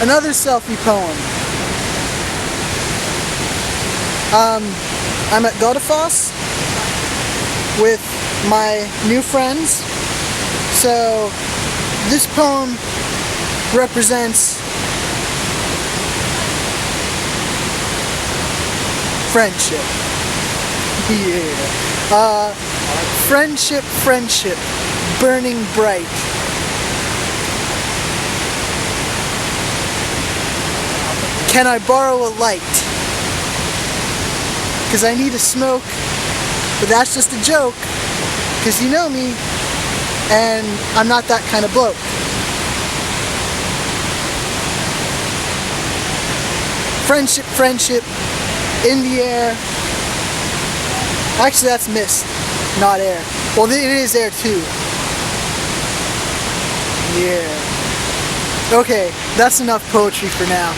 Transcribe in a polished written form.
Another selfie poem. I'm at Godafoss with my new friends. So this poem represents friendship. Yeah. Friendship, friendship, burning bright. Can I borrow a light? Cause I need a smoke, but that's just a joke. Cause you know me, and I'm not that kind of bloke. Friendship, friendship, in the air. Actually, that's mist, not air. Well, it is air too. Yeah. Okay, that's enough poetry for now.